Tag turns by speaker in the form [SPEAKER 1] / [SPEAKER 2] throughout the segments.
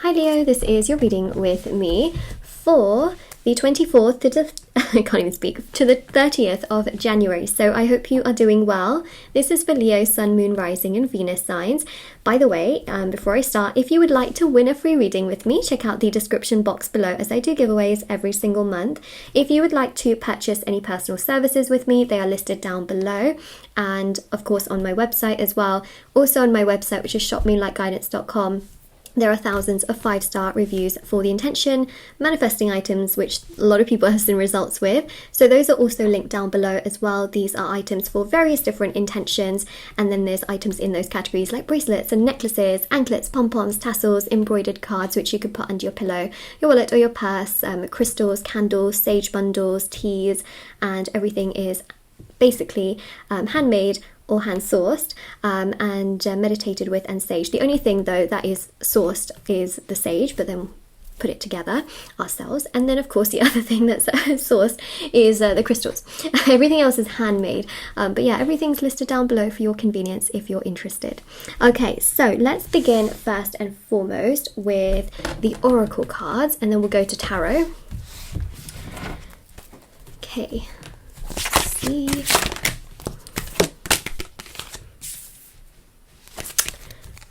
[SPEAKER 1] Hi Leo, this is your reading with me for the 24th to the, I can't even speak, to the 30th of January. So I hope you are doing well. This is for Leo, Sun, Moon, Rising and Venus signs. By the way, before I start, if you would like to win a free reading with me, check out the description box below as I do giveaways every single month. If you would like to purchase any personal services with me, they are listed down below. And of course on my website as well. Also on my website, which is shopmoonlightguidance.com. There are thousands of 5-star reviews for the intention, manifesting items, which a lot of people have seen results with. So those are also linked down below as well. These are items for various different intentions. And then there's items in those categories like bracelets and necklaces, anklets, pom-poms, tassels, embroidered cards, which you could put under your pillow, your wallet or your purse, crystals, candles, sage bundles, teas, and everything is basically handmade or hand sourced and meditated with and sage. The only thing though that is sourced is the sage, but then put it together ourselves. And then of course the other thing that's sourced is the crystals. Everything else is handmade, but yeah, everything's listed down below for your convenience if you're interested. Okay, so let's begin first and foremost with the oracle cards, and then we'll go to tarot. Okay, let's see.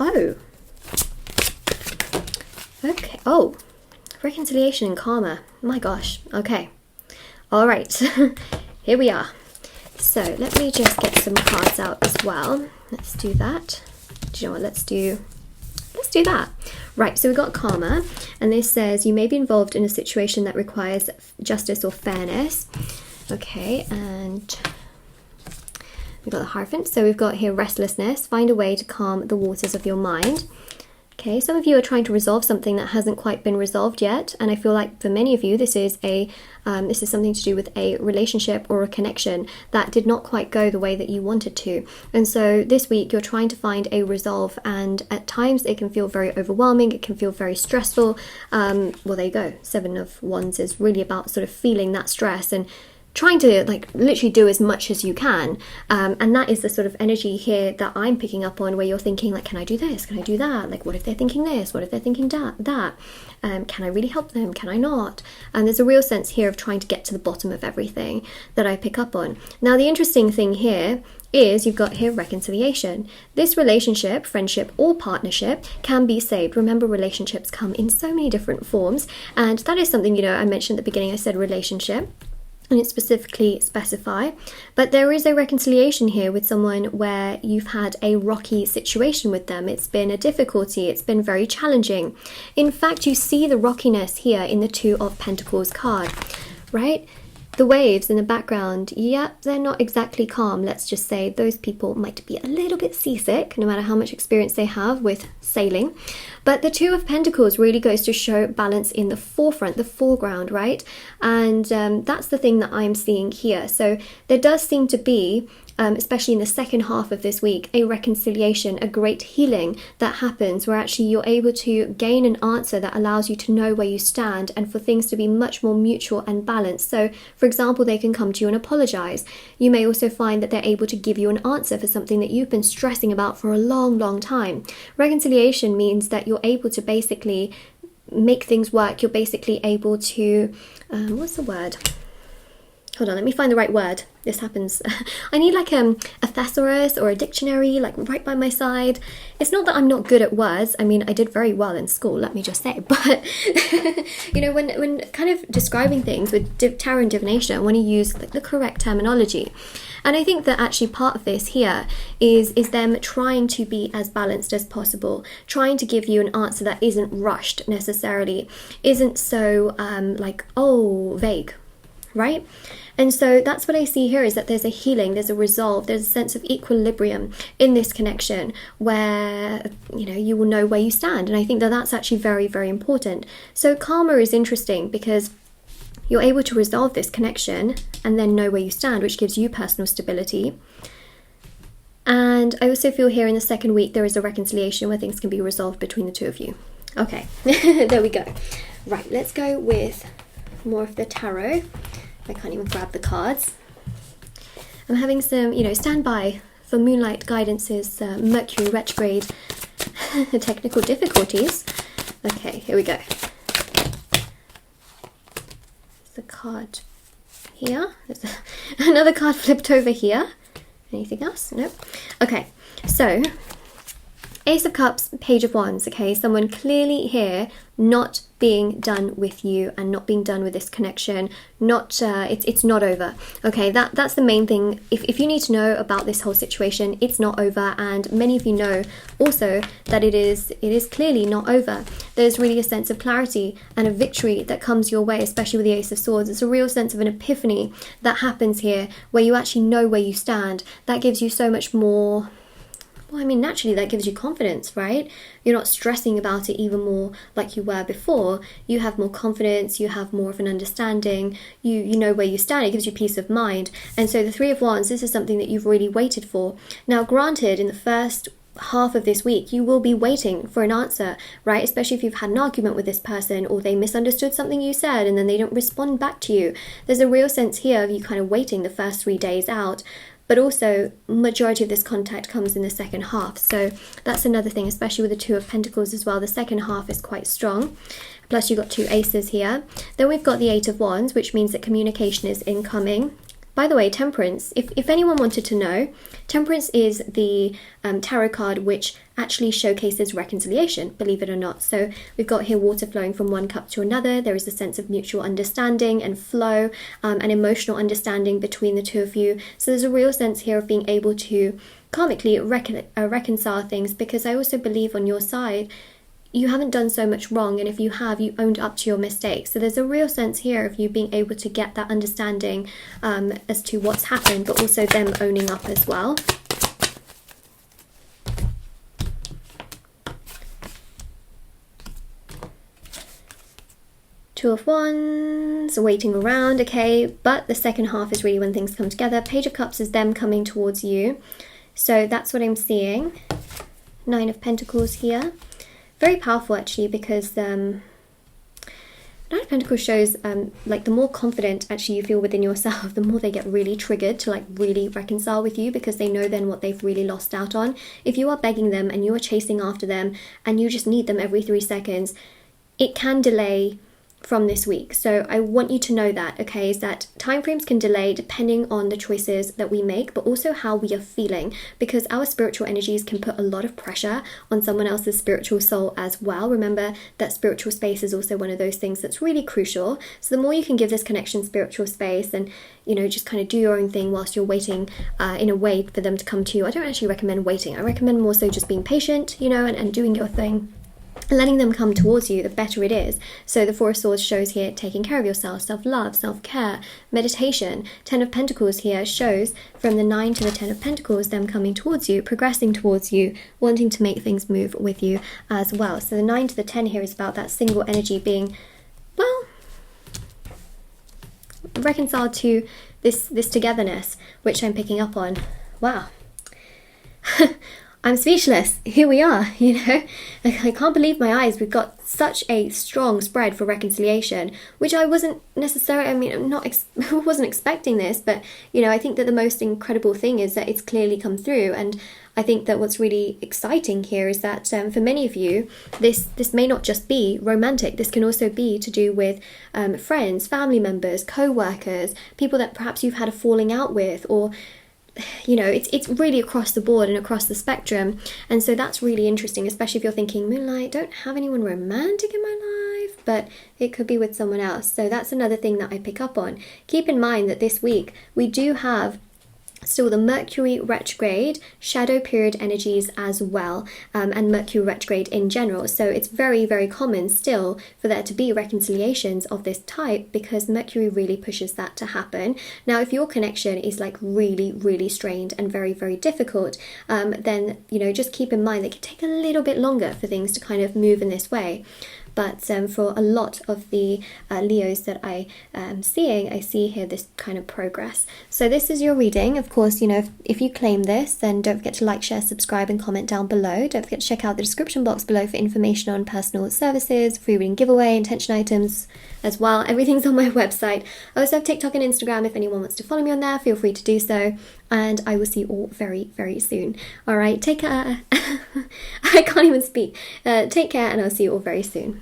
[SPEAKER 1] Oh, okay. Oh, reconciliation and karma. My gosh. Okay. All right. Here we are. So let me just get some cards out as well. Let's do that. Do you know what? Let's do that. Right. So we've got karma, and this says you may be involved in a situation that requires justice or fairness. Okay, and we've got the Hierophant. So we've got here restlessness. Find a way to calm the waters of your mind. Okay, some of you are trying to resolve something that hasn't quite been resolved yet, and I feel like for many of you this is something to do with a relationship or a connection that did not quite go the way that you wanted to. And so this week you're trying to find a resolve, and at times it can feel very overwhelming, it can feel very stressful. Well, there you go. 7 of Wands is really about sort of feeling that stress and trying to like literally do as much as you can, and that is the sort of energy here that I'm picking up on, where you're thinking like, can I do this, can I do that, like what if they're thinking this, what if they're thinking that, can I really help them, can I not? And there's a real sense here of trying to get to the bottom of everything that I pick up on. Now the interesting thing here is you've got here reconciliation. This relationship, friendship or partnership can be saved. Remember, relationships come in so many different forms, and that is something, you know, I mentioned at the beginning, I said relationship, and it specifically specify, but there is a reconciliation here with someone where you've had a rocky situation with them. It's been a difficulty, it's been very challenging. In fact, you see the rockiness here in the 2 of Pentacles card, right? The waves in the background, yeah, they're not exactly calm. Let's just say those people might be a little bit seasick, no matter how much experience they have with sailing. But the 2 of Pentacles really goes to show balance in the forefront, the foreground, right? And that's the thing that I'm seeing here. So there does seem to be, especially in the second half of this week, a reconciliation, a great healing that happens where actually you're able to gain an answer that allows you to know where you stand and for things to be much more mutual and balanced. So, for example, they can come to you and apologize. You may also find that they're able to give you an answer for something that you've been stressing about for a long, long time. Reconciliation means that you're able to basically make things work. You're basically able to, what's the word? Hold on, let me find the right word. This happens. I need like a thesaurus or a dictionary like right by my side. It's not that I'm not good at words. I mean, I did very well in school, let me just say. But, you know, when kind of describing things with tarot and divination, I want to use like the correct terminology. And I think that actually part of this here is them trying to be as balanced as possible, trying to give you an answer that isn't rushed necessarily, isn't so like, oh, vague, right? And so that's what I see here, is that there's a healing, there's a resolve, there's a sense of equilibrium in this connection where, you know, you will know where you stand. And I think that that's actually very, very important. So karma is interesting because you're able to resolve this connection and then know where you stand, which gives you personal stability. And I also feel here in the second week there is a reconciliation where things can be resolved between the 2 of you. Okay, there we go. Right, let's go with more of the tarot. I can't even grab the cards. I'm having some, you know, stand by for Moonlight Guidance's Mercury retrograde technical difficulties. Okay, here we go. There's the card here. There's another card flipped over here. Anything else? Nope. Okay, so Ace of Cups, Page of Wands, okay? Someone clearly here not being done with you and not being done with this connection. It's not over, okay? That's the main thing. If you need to know about this whole situation, it's not over, and many of you know also that it is clearly not over. There's really a sense of clarity and a victory that comes your way, especially with the Ace of Swords. It's a real sense of an epiphany that happens here where you actually know where you stand. That gives you so much more. Well, I mean, naturally that gives you confidence, right? You're not stressing about it even more like you were before. You have more confidence, you have more of an understanding, you know where you stand. It gives you peace of mind. And so the Three of Wands, this is something that you've really waited for. Now, granted, in the first half of this week, you will be waiting for an answer, right? Especially if you've had an argument with this person or they misunderstood something you said and then they don't respond back to you. There's a real sense here of you kind of waiting the first 3 days out. But also, majority of this contact comes in the second half. So that's another thing, especially with the Two of Pentacles as well. The second half is quite strong. Plus you've got two aces here. Then we've got the Eight of Wands, which means that communication is incoming. By the way, Temperance, if anyone wanted to know, Temperance is the tarot card which actually showcases reconciliation, believe it or not. So we've got here water flowing from one cup to another. There is a sense of mutual understanding and flow and emotional understanding between the two of you. So there's a real sense here of being able to karmically reconcile things, because I also believe on your side, you haven't done so much wrong, and if you have, you owned up to your mistakes. So there's a real sense here of you being able to get that understanding as to what's happened, but also them owning up as well. Two of Wands, waiting around, okay, but the second half is really when things come together. Page of Cups is them coming towards you. So that's what I'm seeing. Nine of Pentacles here. Very powerful actually, because Nine of Pentacles shows like the more confident actually you feel within yourself, the more they get really triggered to like really reconcile with you, because they know then what they've really lost out on. If you are begging them and you are chasing after them and you just need them every 3 seconds, it can delay from this week. So I want you to know that, okay, is that timeframes can delay depending on the choices that we make, but also how we are feeling, because our spiritual energies can put a lot of pressure on someone else's spiritual soul as well. Remember that spiritual space is also one of those things that's really crucial. So the more you can give this connection spiritual space and, you know, just kind of do your own thing whilst you're waiting in a way for them to come to you. I don't actually recommend waiting. I recommend more so just being patient, you know, and doing your thing. Letting them come towards you, the better it is. So the Four of Swords shows here taking care of yourself, self-love, self-care, meditation. Ten of Pentacles here shows from the 9 to the 10 of Pentacles, them coming towards you, progressing towards you, wanting to make things move with you as well. So the 9 to the 10 here is about that single energy being, well, reconciled to this togetherness, which I'm picking up on. Wow. I'm speechless. Here we are, you know. I can't believe my eyes. We've got such a strong spread for reconciliation, which I wasn't necessarily, I mean, I wasn't expecting this, but, you know, I think that the most incredible thing is that it's clearly come through. And I think that what's really exciting here is that for many of you, this may not just be romantic. This can also be to do with friends, family members, co-workers, people that perhaps you've had a falling out with, or you know, it's really across the board and across the spectrum. And so that's really interesting, especially if you're thinking, Moonlight, don't have anyone romantic in my life, but it could be with someone else. So that's another thing that I pick up on. Keep in mind that this week we do have still the Mercury retrograde, shadow period energies as well, and Mercury retrograde in general. So it's very, very common still for there to be reconciliations of this type, because Mercury really pushes that to happen. Now, if your connection is like really, really strained and very, very difficult, then, you know, just keep in mind that it can take a little bit longer for things to kind of move in this way. But for a lot of the Leos that I am seeing, I see here this kind of progress. So this is your reading. Of course, you know, if you claim this, then don't forget to like, share, subscribe and comment down below. Don't forget to check out the description box below for information on personal services, free reading giveaway, intention items, as well. Everything's on my website. I also have TikTok and Instagram. If anyone wants to follow me on there, feel free to do so. And I will see you all very, very soon. All right, take care. I can't even speak. Take care, and I'll see you all very soon.